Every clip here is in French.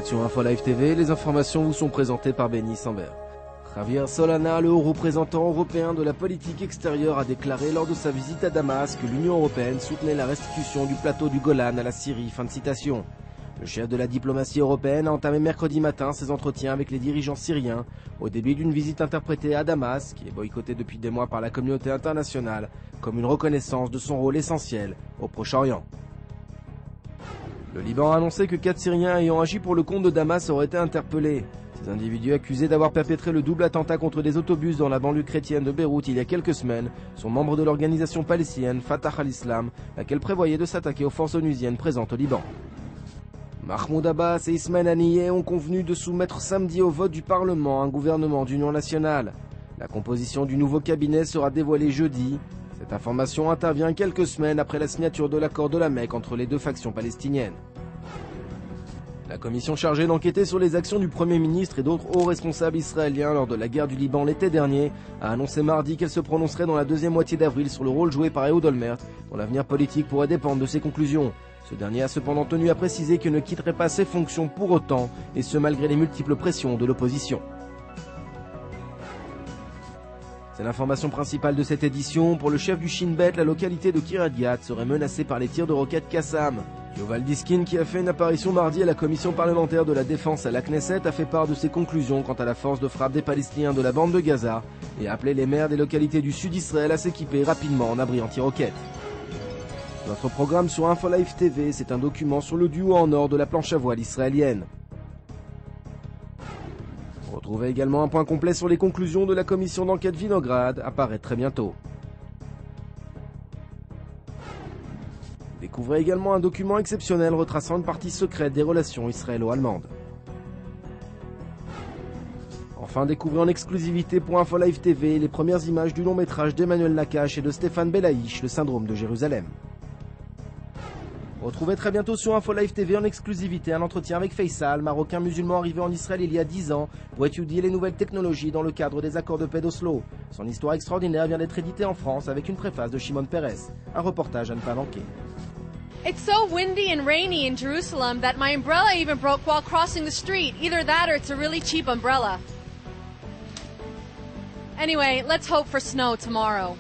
êtes sur InfoLive TV, les informations vous sont présentées par Benny Sambert. Javier Solana, le haut représentant européen de la politique extérieure, a déclaré lors de sa visite à Damas que l'Union européenne soutenait la restitution du plateau du Golan à la Syrie. Fin de citation. Le chef de la diplomatie européenne a entamé mercredi matin ses entretiens avec les dirigeants syriens au début d'une visite interprétée à Damas, qui est boycottée depuis des mois par la communauté internationale, comme une reconnaissance de son rôle essentiel au Proche-Orient. Le Liban a annoncé que 4 Syriens ayant agi pour le compte de Damas auraient été interpellés. Ces individus accusés d'avoir perpétré le double attentat contre des autobus dans la banlieue chrétienne de Beyrouth il y a quelques semaines sont membres de l'organisation palestinienne Fatah al-Islam, laquelle prévoyait de s'attaquer aux forces onusiennes présentes au Liban. Mahmoud Abbas et Ismaël Haniyeh ont convenu de soumettre samedi au vote du Parlement un gouvernement d'union nationale. La composition du nouveau cabinet sera dévoilée jeudi. Cette information intervient quelques semaines après la signature de l'accord de la Mecque entre les deux factions palestiniennes. La commission chargée d'enquêter sur les actions du Premier ministre et d'autres hauts responsables israéliens lors de la guerre du Liban l'été dernier a annoncé mardi qu'elle se prononcerait dans la deuxième moitié d'avril sur le rôle joué par Ehud Olmert, dont l'avenir politique pourrait dépendre de ses conclusions. Ce dernier a cependant tenu à préciser qu'il ne quitterait pas ses fonctions pour autant, et ce malgré les multiples pressions de l'opposition. C'est l'information principale de cette édition. Pour le chef du Shin Bet, la localité de Kiryat Gat serait menacée par les tirs de roquettes Qassam. Yoval Diskin, qui a fait une apparition mardi à la commission parlementaire de la défense à la Knesset, a fait part de ses conclusions quant à la force de frappe des Palestiniens de la bande de Gaza et a appelé les maires des localités du sud d'Israël à s'équiper rapidement en abri anti-roquettes. Notre programme sur InfoLive TV, c'est un document sur le duo en or de la planche à voile israélienne. Retrouvez également un point complet sur les conclusions de la commission d'enquête Vinograd, apparaît très bientôt. Découvrez également un document exceptionnel retraçant une partie secrète des relations israélo-allemandes. Enfin, découvrez en exclusivité pour InfoLive TV les premières images du long métrage d'Emmanuel Nakache et de Stéphane Belaïch, Le syndrome de Jérusalem. Retrouvez très bientôt sur InfoLive TV en exclusivité un entretien avec Faisal, marocain musulman arrivé en Israël il y a 10 ans pour étudier les nouvelles technologies dans le cadre des accords de paix d'Oslo. Son histoire extraordinaire vient d'être éditée en France avec une préface de Shimon Peres. Un reportage à ne pas manquer. It's so windy and rainy in Jerusalem that my umbrella even broke while crossing the street. Either that or it's a really cheap umbrella. Anyway, let's hope for snow tomorrow.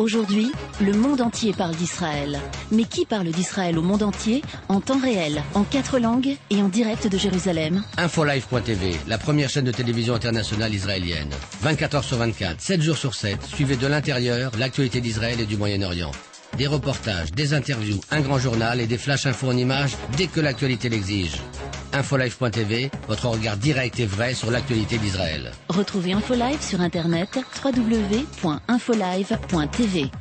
Aujourd'hui, le monde entier parle d'Israël. Mais qui parle d'Israël au monde entier, en temps réel, en 4 langues et en direct de Jérusalem? InfoLive.tv, la première chaîne de télévision internationale israélienne. 24 heures sur 24, 7 jours sur 7, suivez de l'intérieur l'actualité d'Israël et du Moyen-Orient. Des reportages, des interviews, un grand journal et des flash infos en images dès que l'actualité l'exige. InfoLive.tv, votre regard direct et vrai sur l'actualité d'Israël. Retrouvez InfoLive sur internet www.infolive.tv.